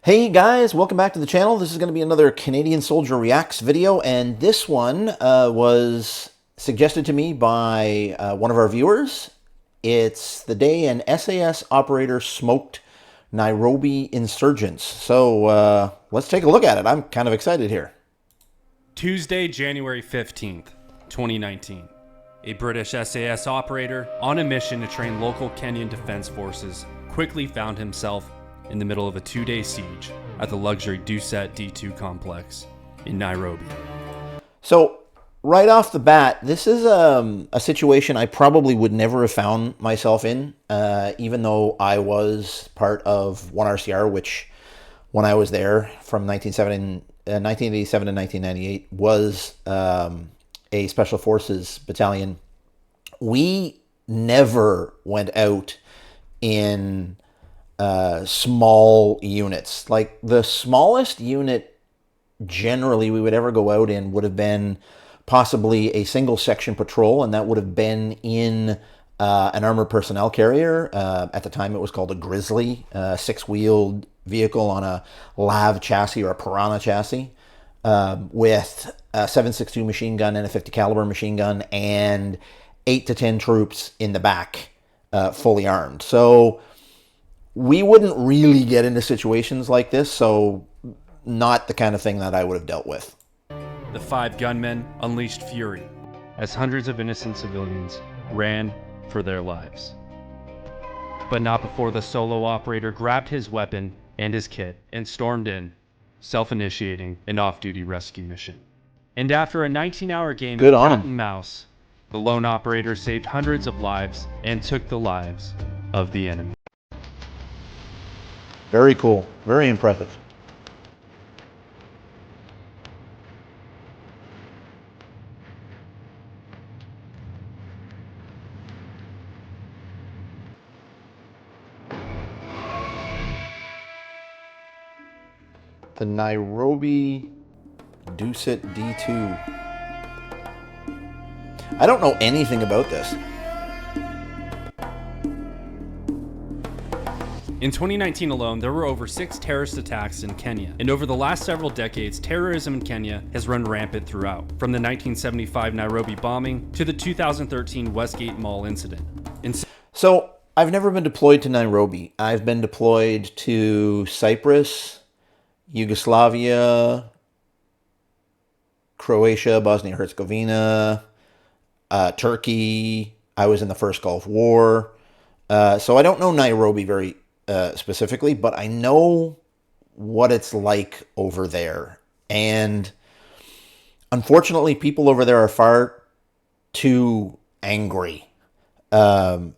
Hey guys, welcome back to the channel. This is going to be another Canadian Soldier Reacts video, and this one was suggested to me by one of our viewers. It's the day an SAS operator smoked Nairobi insurgents. So let's take a look at it. I'm kind of excited here. Tuesday, January 15th, 2019. A British SAS operator on a mission to train local Kenyan defense forces quickly found himself in the middle of a two-day siege at the luxury Duset D2 complex in Nairobi. So right off the bat, this is a situation I probably would never have found myself in, even though I was part of 1RCR, which when I was there from 1987 to 1998 was a Special Forces battalion. We never went out in small units. Like the smallest unit generally we would ever go out in would have been possibly a single section patrol, and that would have been in an armored personnel carrier. At the time it was called a Grizzly, six-wheeled vehicle on a LAV chassis or a Piranha chassis, with a 7.62 machine gun and a 50 caliber machine gun and 8 to 10 troops in the back, fully armed. So we wouldn't really get into situations like this, so not the kind of thing that I would have dealt with. The five gunmen unleashed fury as hundreds of innocent civilians ran for their lives. But not before the solo operator grabbed his weapon and his kit and stormed in, self-initiating an off-duty rescue mission. And after a 19-hour game of cat and mouse, the lone operator saved hundreds of lives and took the lives of the enemy. Very cool. Very impressive. The Nairobi Duset D2. I don't know anything about this. In 2019 alone, there were over 6 terrorist attacks in Kenya, and over the last several decades, terrorism in Kenya has run rampant throughout, from the 1975 Nairobi bombing to the 2013 Westgate Mall incident. So, I've never been deployed to Nairobi. I've been deployed to Cyprus, Yugoslavia, Croatia, Bosnia-Herzegovina, Turkey. I was in the first Gulf War. So I don't know Nairobi very specifically, but I know what it's like over there. And unfortunately, people over there are far too angry. They're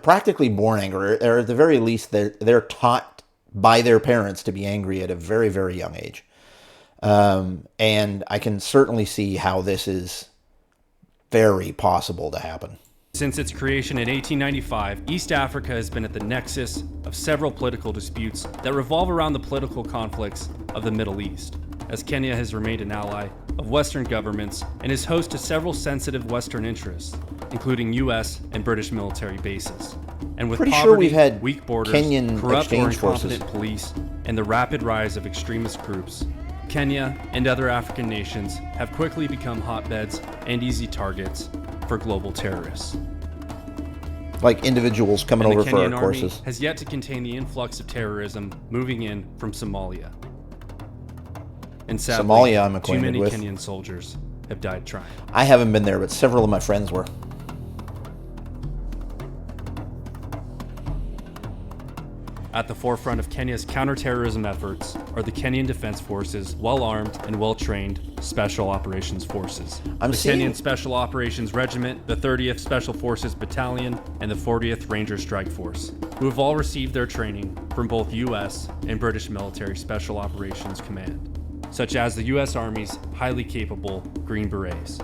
practically born angry, or at the very least, they're taught by their parents to be angry at a very, very young age. And I can certainly see how this is very possible to happen. Since its creation in 1895, East Africa has been at the nexus of several political disputes that revolve around the political conflicts of the Middle East, as Kenya has remained an ally of Western governments and is host to several sensitive Western interests, including U.S. and British military bases. And with poverty, weak borders, corrupt or incompetent police, and the rapid rise of extremist groups, Kenya and other African nations have quickly become hotbeds and easy targets for global terrorists. Like individuals coming over for our courses. The Kenyan army has yet to contain the influx of terrorism moving in from Somalia. And sadly, Somalia, I'm acquainted too with. many Kenyan soldiers have died trying. I haven't been there, but several of my friends were. At the forefront of Kenya's counterterrorism efforts are the Kenyan Defense Forces, well-armed and well-trained Special Operations Forces. Kenyan Special Operations Regiment, the 30th Special Forces Battalion, and the 40th Ranger Strike Force, who have all received their training from both U.S. and British Military Special Operations Command, such as the U.S. Army's highly capable Green Berets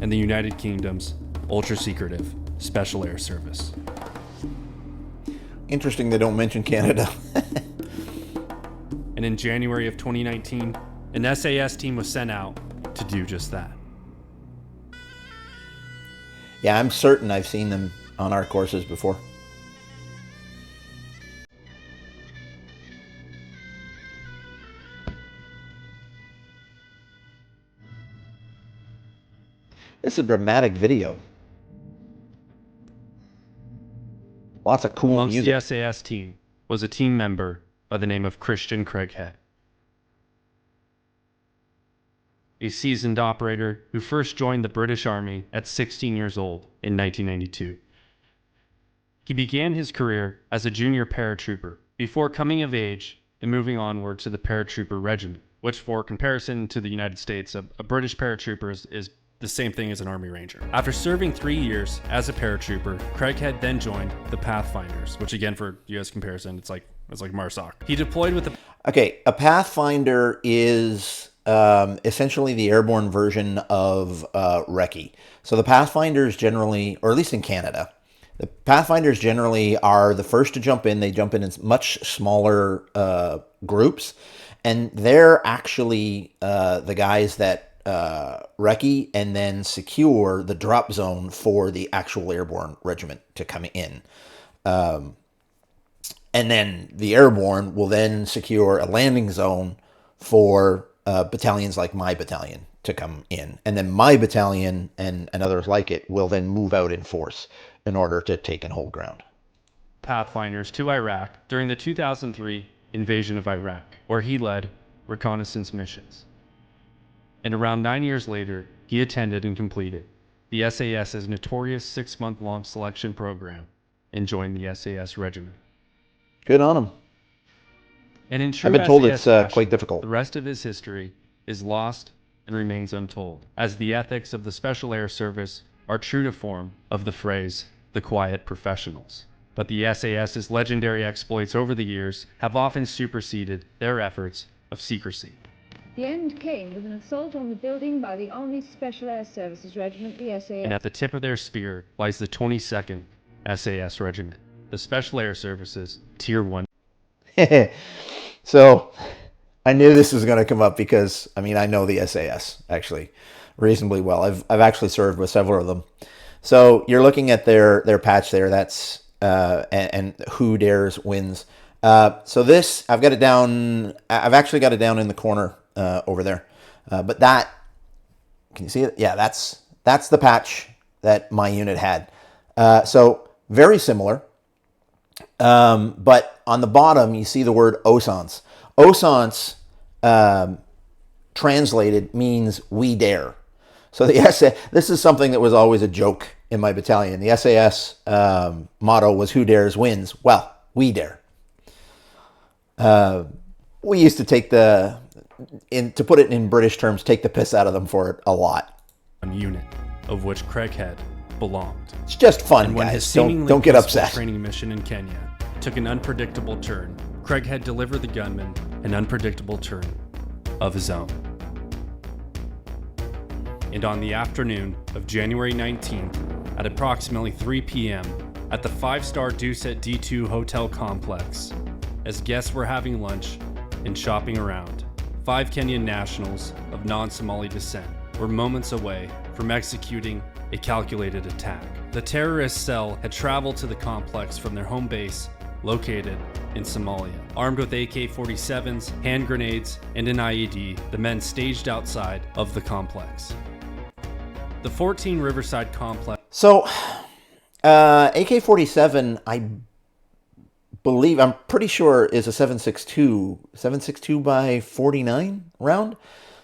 and the United Kingdom's ultra-secretive Special Air Service. Interesting they don't mention Canada. And in January of 2019, an SAS team was sent out to do just that. Yeah, I'm certain I've seen them on our courses before. This is a dramatic video. Lots of cool Amongst music. the SAS team was a team member by the name of Christian Craighead, a seasoned operator who first joined the British Army at 16 years old in 1992. He began his career as a junior paratrooper before coming of age and moving onward to the paratrooper regiment, which, for comparison to the United States, a British paratrooper is the same thing as an Army Ranger. After serving 3 years as a paratrooper, Craighead then joined the Pathfinders, which again, for US comparison, it's like MARSOC. He deployed with the... Okay, a Pathfinder is essentially the airborne version of Recce. So the Pathfinders generally, or at least in Canada, the Pathfinders generally are the first to jump in. They jump in much smaller groups, and they're actually the guys that recce and then secure the drop zone for the actual airborne regiment to come in. And then the airborne will then secure a landing zone for battalions like my battalion to come in. And then my battalion and others like it will then move out in force in order to take and hold ground. Pathfinders to Iraq during the 2003 invasion of Iraq, where he led reconnaissance missions. And around 9 years later, he attended and completed the SAS's notorious 6-month-long selection program and joined the SAS regiment. Good on him. And in true I've been told SAS it's fashion, quite difficult. the rest of his history is lost and remains untold, as the ethics of the Special Air Service are true to form of the phrase, the quiet professionals. But the SAS's legendary exploits over the years have often superseded their efforts of secrecy. The end came with an assault on the building by the Army Special Air Services Regiment, the SAS. And at the tip of their spear lies the 22nd SAS Regiment, the Special Air Services Tier 1. So I knew this was going to come up because, I mean, I know the SAS actually reasonably well. I've actually served with several of them. So you're looking at their patch there. That's and who dares wins. So this, I've got it down. I've actually got it down in the corner over there. But that, can you see it? Yeah, that's the patch that my unit had. So very similar. But on the bottom, you see the word OSANS. OSANS, translated, means we dare. So the SAS, this is something that was always a joke in my battalion. The SAS motto was who dares wins. Well, we dare. We used to take to put it in British terms, take the piss out of them for it a lot. Unit, of which Craighead belonged. It's just fun, And when his guys. seemingly Don't get peaceful upset. training mission in Kenya took an unpredictable turn, Craighead delivered the gunman an unpredictable turn of his own. And on the afternoon of January 19th, at approximately 3 p.m., at the 5-star Doucet D2 hotel complex, as guests were having lunch and shopping around, 5 Kenyan nationals of non-Somali descent were moments away from executing a calculated attack. The terrorist cell had traveled to the complex from their home base located in Somalia. Armed with AK-47s, hand grenades, and an IED, the men staged outside of the complex. The 14 Riverside complex. So, AK-47, I'm pretty sure is a 7.62 by 49 round.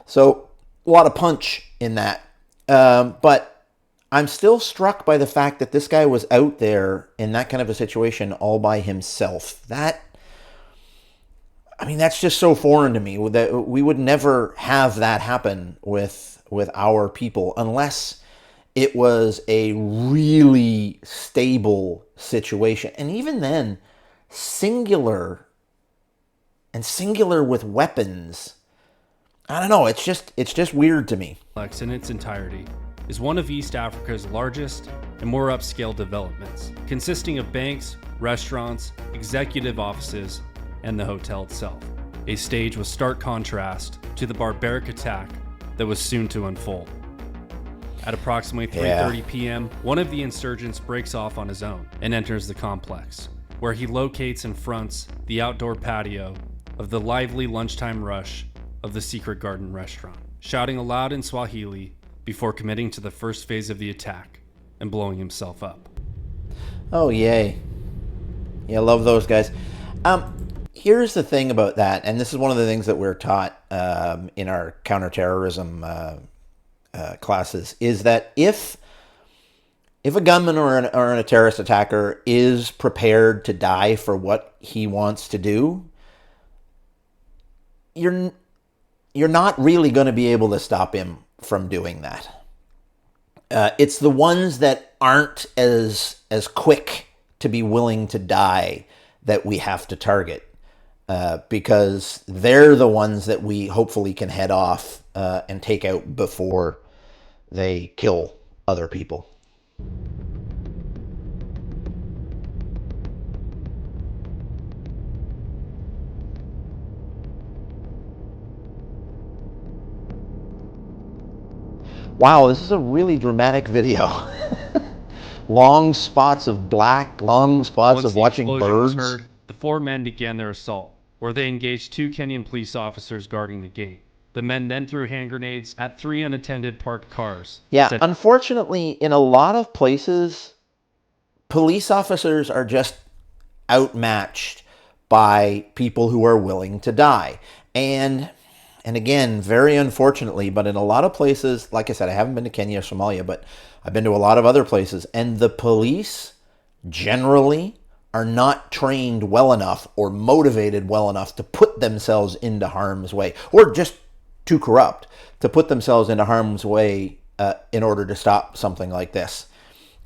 So, a lot of punch in that. But I'm still struck by the fact that this guy was out there in that kind of a situation all by himself. That's just so foreign to me. That we would never have that happen with our people unless it was a really stable situation. And even then, singular with weapons. I don't know. It's just weird to me. In its entirety is one of East Africa's largest and more upscale developments, consisting of banks, restaurants, executive offices, and the hotel itself. A stage with stark contrast to the barbaric attack that was soon to unfold. At approximately 3:30 p.m., one of the insurgents breaks off on his own and enters the complex, where he locates and fronts the outdoor patio of the lively lunchtime rush of the Secret Garden restaurant. Shouting aloud in Swahili, before committing to the first phase of the attack and blowing himself up. Oh, yay. Yeah, love those guys. Here's the thing about that, and this is one of the things that we're taught in our counterterrorism classes, is that if a gunman or a terrorist attacker is prepared to die for what he wants to do, you're not really going to be able to stop him from doing that. It's the ones that aren't as quick to be willing to die that we have to target, because they're the ones that we hopefully can head off and take out before they kill other people. Wow, this is a really dramatic video. Long spots of black, long spots of watching birds. Was heard, the four men began their assault, where they engaged two Kenyan police officers guarding the gate. The men then threw hand grenades at three unattended parked cars. Yeah, unfortunately, in a lot of places, police officers are just outmatched by people who are willing to die. And again, very unfortunately, but in a lot of places, like I said, I haven't been to Kenya or Somalia, but I've been to a lot of other places, and the police generally are not trained well enough or motivated well enough to put themselves into harm's way, or just too corrupt to put themselves into harm's way in order to stop something like this.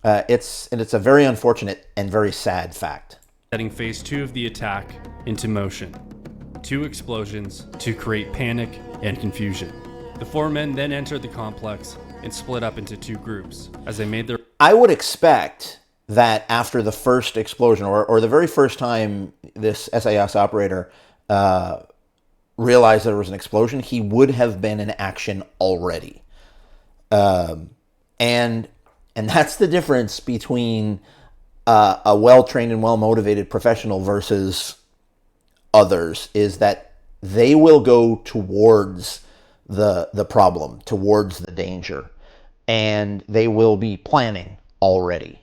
It's a very unfortunate and very sad fact. Setting phase 2 of the attack into motion. 2 explosions to create panic and confusion. The four men then entered the complex and split up into 2 groups as they made their... I would expect that after the first explosion, or the very first time this SAS operator realized there was an explosion, he would have been in action already. And that's the difference between a well-trained and well-motivated professional versus others, is that they will go towards the problem, towards the danger, and they will be planning already.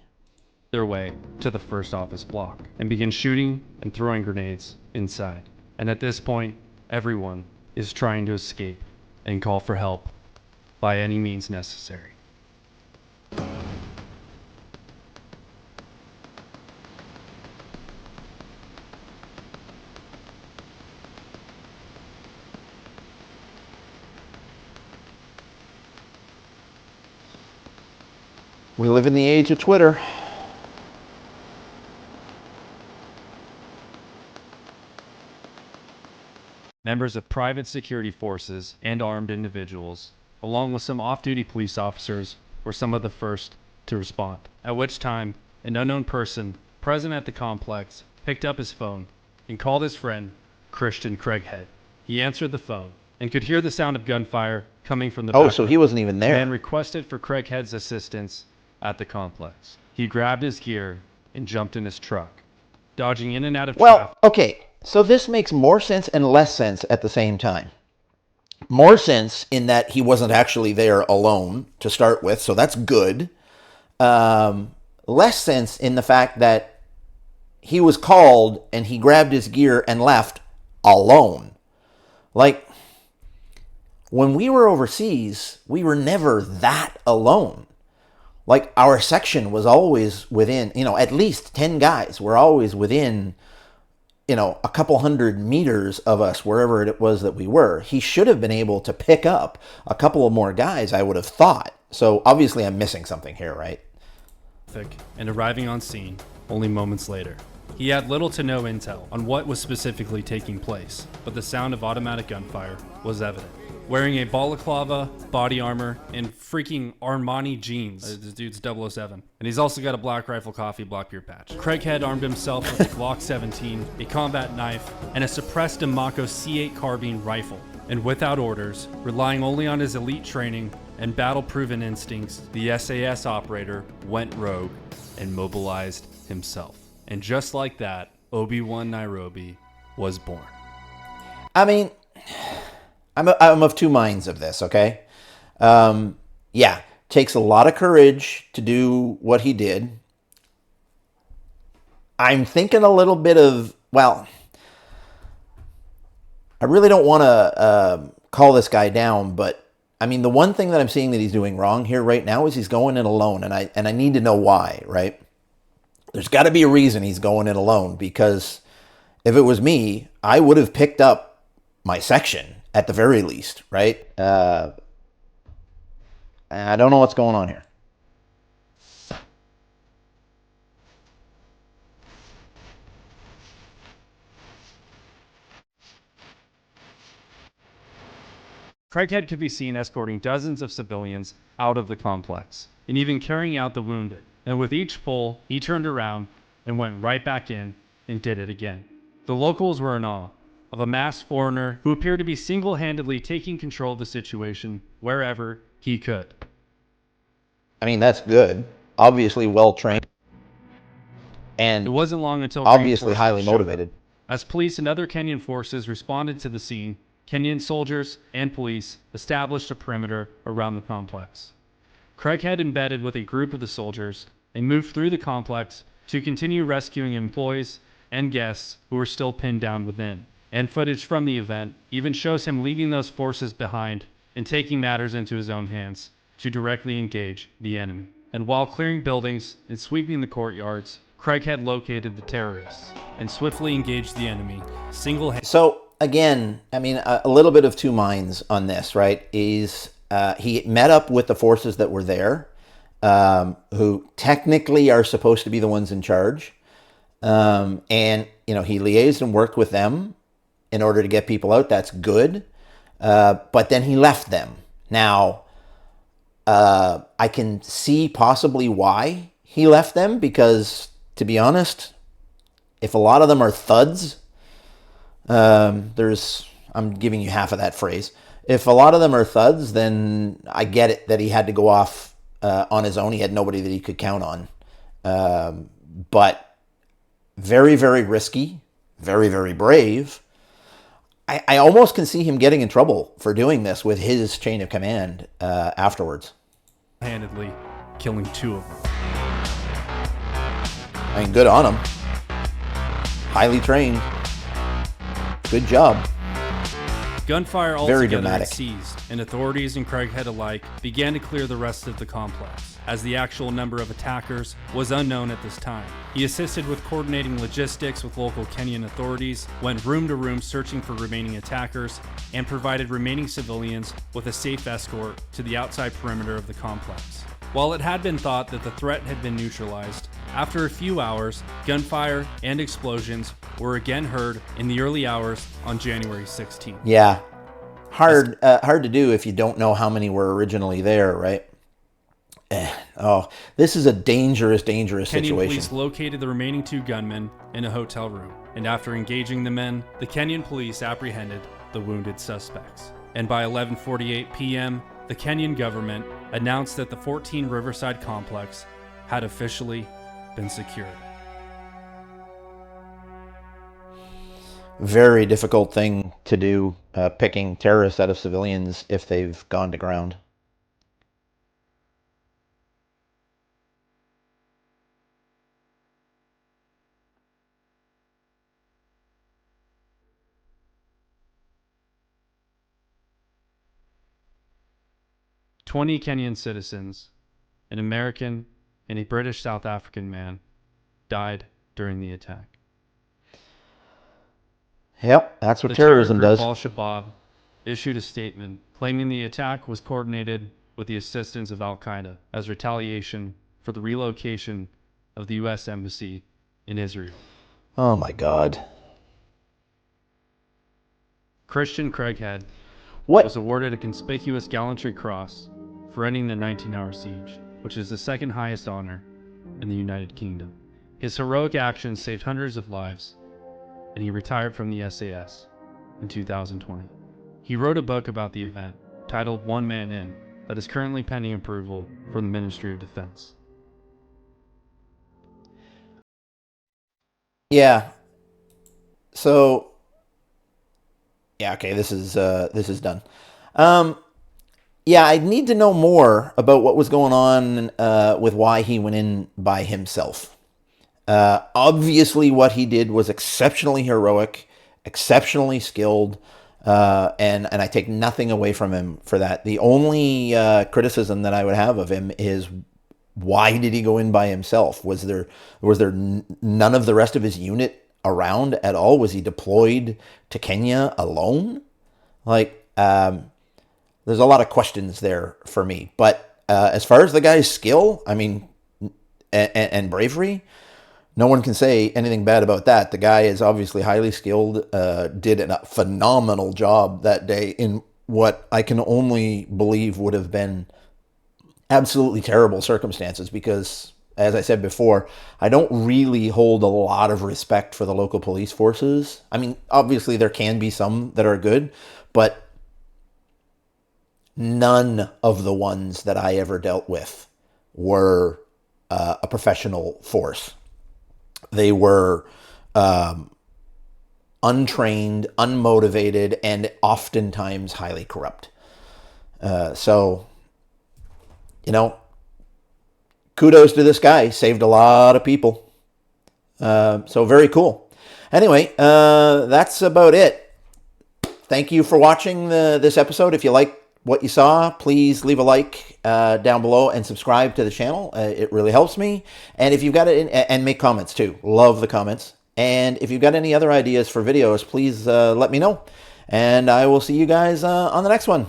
Their way to the first office block and begin shooting and throwing grenades inside. And at this point, everyone is trying to escape and call for help by any means necessary. We live in the age of Twitter. Members of private security forces and armed individuals, along with some off-duty police officers, were some of the first to respond. At which time, an unknown person present at the complex picked up his phone and called his friend, Christian Craighead. He answered the phone and could hear the sound of gunfire coming from the back. Oh, so he wasn't even there. And requested for Craighead's assistance at the complex. He grabbed his gear and jumped in his truck, dodging in and out of traffic. Well, okay, so this makes more sense and less sense at the same time. More sense in that he wasn't actually there alone to start with, so that's good. Less sense in the fact that he was called and he grabbed his gear and left alone. Like, when we were overseas, we were never that alone. Like, our section was always within, at least 10 guys were always within, a couple hundred meters of us, wherever it was that we were. He should have been able to pick up a couple of more guys, I would have thought. So obviously I'm missing something here, right? And arriving on scene only moments later. He had little to no intel on what was specifically taking place, but the sound of automatic gunfire was evident. Wearing a balaclava, body armor, and freaking Armani jeans. This dude's 007. And he's also got a black rifle coffee black beer patch. Craighead armed himself with a Glock 17, a combat knife, and a suppressed Mako C8 carbine rifle. And without orders, relying only on his elite training and battle-proven instincts, the SAS operator went rogue and mobilized himself. And just like that, Obi-Wan Nairobi was born. I mean, I'm of two minds of this, okay? yeah, takes a lot of courage to do what he did. I'm thinking a little bit of, well, I really don't want to call this guy down, but I mean, the one thing that I'm seeing that he's doing wrong here right now is he's going in alone, and I need to know why, right? There's got to be a reason he's going in alone, because if it was me, I would have picked up my section at the very least, right? I don't know what's going on here. Craighead could be seen escorting dozens of civilians out of the complex, and even carrying out the wounded. And with each pull, he turned around and went right back in and did it again. The locals were in awe of a masked foreigner who appeared to be single-handedly taking control of the situation wherever he could. I mean, that's good. Obviously well trained. And it wasn't long until obviously highly motivated. As police and other Kenyan forces responded to the scene, Kenyan soldiers and police established a perimeter around the complex. Craighead embedded with a group of the soldiers and moved through the complex to continue rescuing employees and guests who were still pinned down within. And footage from the event even shows him leaving those forces behind and taking matters into his own hands to directly engage the enemy. And while clearing buildings and sweeping the courtyards, Craighead located the terrorists and swiftly engaged the enemy single-handedly. So again, I mean, a little bit of two minds on this, right? Is he met up with the forces that were there, who technically are supposed to be the ones in charge, and you know, he liaised and worked with them in order to get people out. That's good, but then he left them. Now, I can see possibly why he left them, because to be honest, if a lot of them are thuds, I'm giving you half of that phrase. If a lot of them are thuds, then I get it that he had to go off on his own. He had nobody that he could count on. But very, very risky, very, very brave. I almost can see him getting in trouble for doing this with his chain of command afterwards. Handedly killing 2 of them. I mean, good on him. Highly trained. Good job. Gunfire Very altogether dramatic. had ceased, and authorities and Craighead alike began to clear the rest of the complex, as the actual number of attackers was unknown at this time. He assisted with coordinating logistics with local Kenyan authorities, went room to room searching for remaining attackers, and provided remaining civilians with a safe escort to the outside perimeter of the complex. While it had been thought that the threat had been neutralized, after a few hours, gunfire and explosions were again heard in the early hours on January 16th. Yeah. Hard to do if you don't know how many were originally there, right? Oh, this is a dangerous Kenyan situation. police located the remaining 2 gunmen in a hotel room, and after engaging the men, the Kenyan police apprehended the wounded suspects. And by 11:48 p.m., the Kenyan government announced that the 14 Riverside complex had officially been secured. Very difficult thing to do, picking terrorists out of civilians if they've gone to ground. "20 Kenyan citizens, an American and a British South African man, died during the attack." Yep, that's what The terrorism terror group does. Al-Shabaab issued a statement claiming the attack was coordinated with the assistance of Al-Qaeda as retaliation for the relocation of the U.S. Embassy in Israel. Oh my God. Christian Craighead What? was awarded a conspicuous gallantry cross for ending the 19-hour siege, which is the second highest honor in the United Kingdom. His heroic actions saved hundreds of lives, and he retired from the SAS in 2020. He wrote a book about the event titled One Man In that is currently pending approval from the Ministry of Defense. Yeah. So, yeah, okay, this is done. yeah, I'd need to know more about what was going on with why he went in by himself. Obviously, what he did was exceptionally heroic, exceptionally skilled, and I take nothing away from him for that. The only criticism that I would have of him is, why did he go in by himself? Was there none of the rest of his unit around at all? Was he deployed to Kenya alone? Like, there's a lot of questions there for me. But as far as the guy's skill, I mean, and bravery, no one can say anything bad about that. The guy is obviously highly skilled, did a phenomenal job that day in what I can only believe would have been absolutely terrible circumstances, because, as I said before, I don't really hold a lot of respect for the local police forces. I mean, obviously there can be some that are good, but none of the ones that I ever dealt with were a professional force. They were untrained, unmotivated, and oftentimes highly corrupt. So, kudos to this guy. Saved a lot of people. So very cool. Anyway, that's about it. Thank you for watching this episode. If you like what you saw, please leave a like down below and subscribe to the channel. It really helps me. And if you've got it, and make comments too. Love the comments. And if you've got any other ideas for videos, please let me know. And I will see you guys on the next one.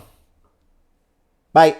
Bye.